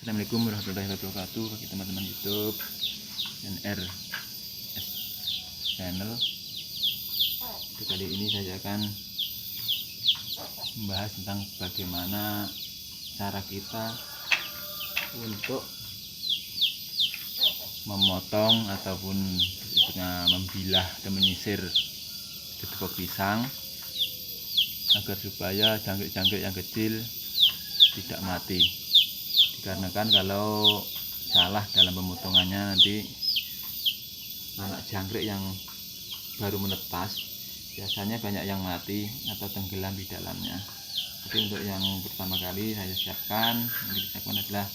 Assalamualaikum warahmatullahi wabarakatuh bagi teman-teman YouTube dan RS Channel. Kali ini saya akan membahas tentang bagaimana cara kita untuk memotong ataupun membilah dan menyisir gedebok pisang agar supaya jangkrik-jangkrik yang kecil tidak mati. Dikarenakan kalau salah dalam pemotongannya nanti anak jangkrik yang baru menetas biasanya banyak yang mati atau tenggelam di dalamnya. Jadi untuk yang pertama kali saya siapkan, yang disiapkan adalah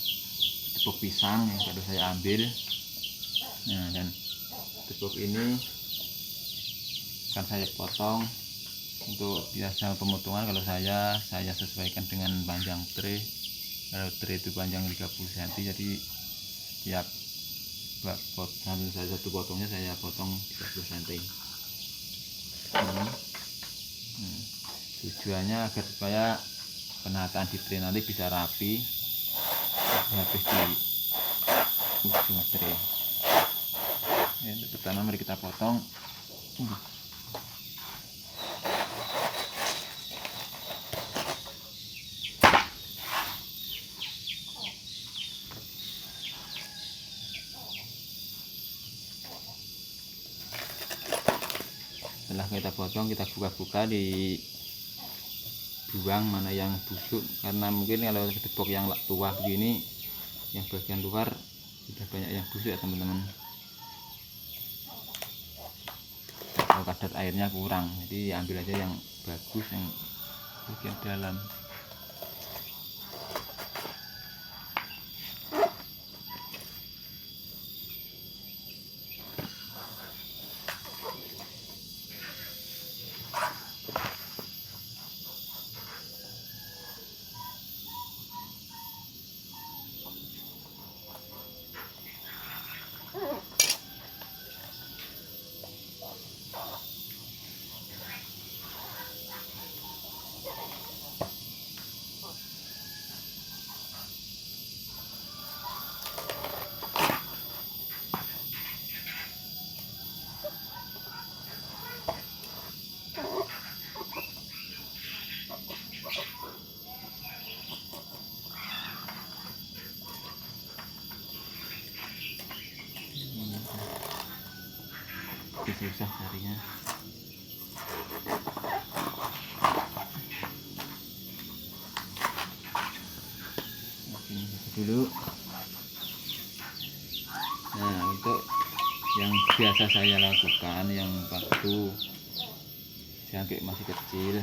gedebok pisang yang baru saya ambil. Nah, dan gedebok ini akan saya potong. Untuk biasa pemotongan kalau saya sesuaikan dengan panjang tray. Kalau tray itu panjang 30 cm, jadi tiap satu potongnya saya potong 30 cm. Tujuannya agar supaya penataan di tray nanti bisa rapi habis di ujung tray. Untuk pertama mari kita potong. Setelah kita potong, kita buka-buka, dibuang mana yang busuk, karena mungkin kalau gedebok yang tua begini yang bagian luar sudah banyak yang busuk ya teman-teman, kalau kadar airnya kurang, jadi ambil aja yang bagus, yang bagian dalam. Susah carinya. Ini dulu. Nah, untuk yang biasa saya lakukan yang waktu jangkrik masih kecil,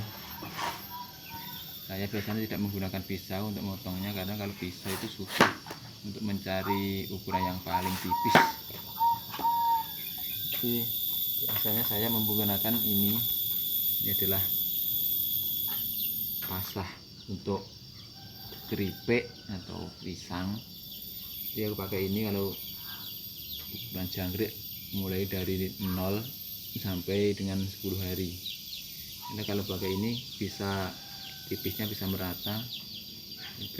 saya biasanya tidak menggunakan pisau untuk memotongnya, karena kalau pisau itu susah untuk mencari ukuran yang paling tipis. Jadi biasanya saya menggunakan ini adalah pasah untuk keripik atau pisang. Jadi aku pakai ini kalau ukuran jangkrik mulai dari 0 sampai dengan 10 hari. Karena kalau pakai ini bisa tipisnya bisa merata.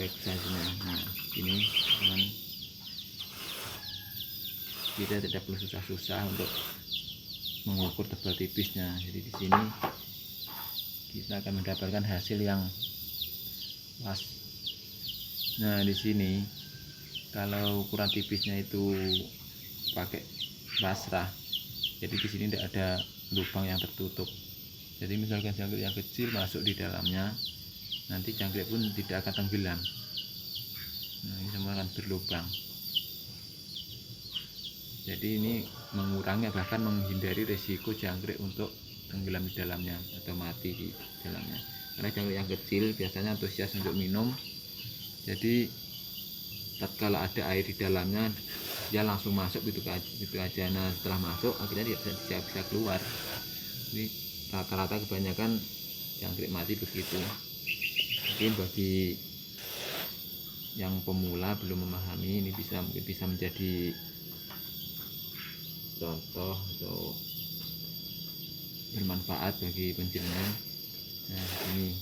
Baik saja. Nah, ini teman, kita tidak perlu susah-susah untuk mengukur tebal tipisnya. Jadi di sini kita akan mendapatkan hasil yang pas. Nah, di sini kalau ukuran tipisnya itu pakai pasrah, jadi di sini tidak ada lubang yang tertutup. Jadi misalkan jangkrik yang kecil masuk di dalamnya, nanti jangkrik pun tidak akan tenggelam. Nah, ini semua akan berlubang. Jadi ini mengurangi bahkan menghindari resiko jangkrik untuk tenggelam di dalamnya atau mati di dalamnya. Karena jangkrik yang kecil biasanya antusias untuk minum. Jadi tatkala ada air di dalamnya dia langsung masuk gitu aja. Nah, setelah masuk akhirnya dia bisa keluar. Jadi rata-rata kebanyakan jangkrik mati begitu. Mungkin bagi yang pemula belum memahami ini mungkin bisa menjadi contoh atau bermanfaat bagi penjenengan. Nah, ini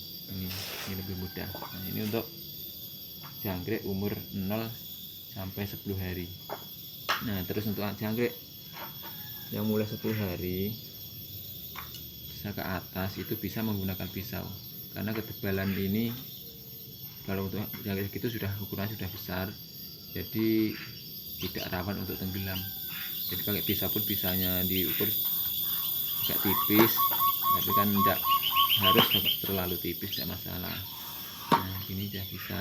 lebih mudah. Nah, ini untuk jangkrik umur 0 sampai 10 hari. Nah, terus untuk jangkrik yang mulai 10 hari bisa ke atas itu bisa menggunakan pisau, karena ketebalan ini kalau untuk jangkrik itu sudah ukurannya sudah besar, jadi tidak rawan untuk tenggelam. Jadi pakai pisau pun bisanya diukur agak tipis, tapi kan tidak harus terlalu tipis, tidak masalah. Nah, ini sudah bisa.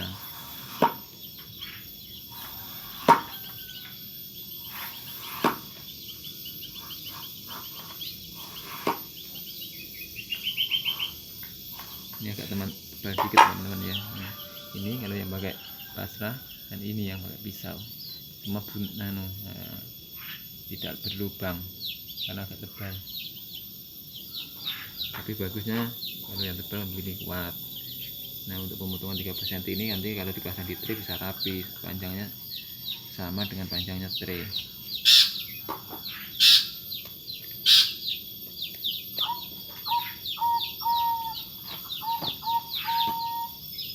Ini agak tebal sedikit teman-teman ya. Nah, ini kalau yang pakai pasrah, dan ini yang pakai pisau, cuma tidak berlubang karena agak tebal. Tapi bagusnya kalau yang tebal begini kuat. Nah, untuk pemotongan 30 cm ini nanti kalau dipasang di tray bisa rapi, panjangnya sama dengan panjangnya tray.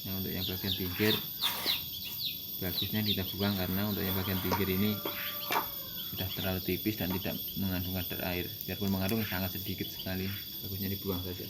Nah, untuk yang bagian pinggir bagusnya kita buang, karena untuk yang bagian pinggir ini sudah terlalu tipis dan tidak mengandung kadar air. Biarpun mengandung sangat sedikit sekali, bagusnya dibuang saja.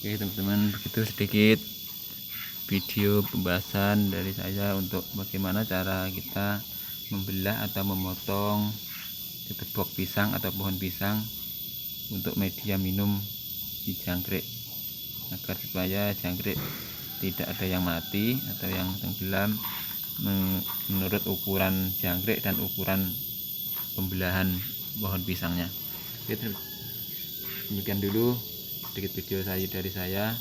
Oke teman-teman, begitu sedikit video pembahasan dari saya untuk bagaimana cara kita membelah atau memotong tetepok pisang atau pohon pisang untuk media minum di jangkrik, agar supaya jangkrik tidak ada yang mati atau yang tenggelam menurut ukuran jangkrik dan ukuran pembelahan pohon pisangnya. Oke, demikian dulu sedikit video dari saya,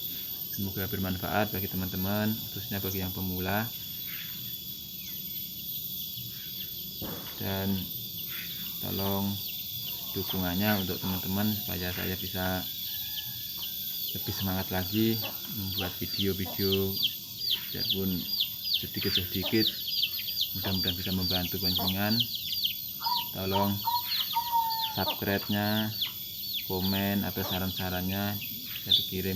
semoga bermanfaat bagi teman-teman, khususnya bagi yang pemula, dan tolong dukungannya untuk teman-teman supaya saya bisa lebih semangat lagi membuat video-video, biarpun sedikit-sedikit, mudah-mudahan bisa membantu panjenengan. Tolong subscribe-nya, komen atau saran-sarannya bisa dikirim.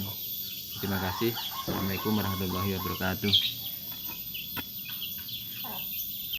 Terima kasih. Assalamualaikum warahmatullahi wabarakatuh.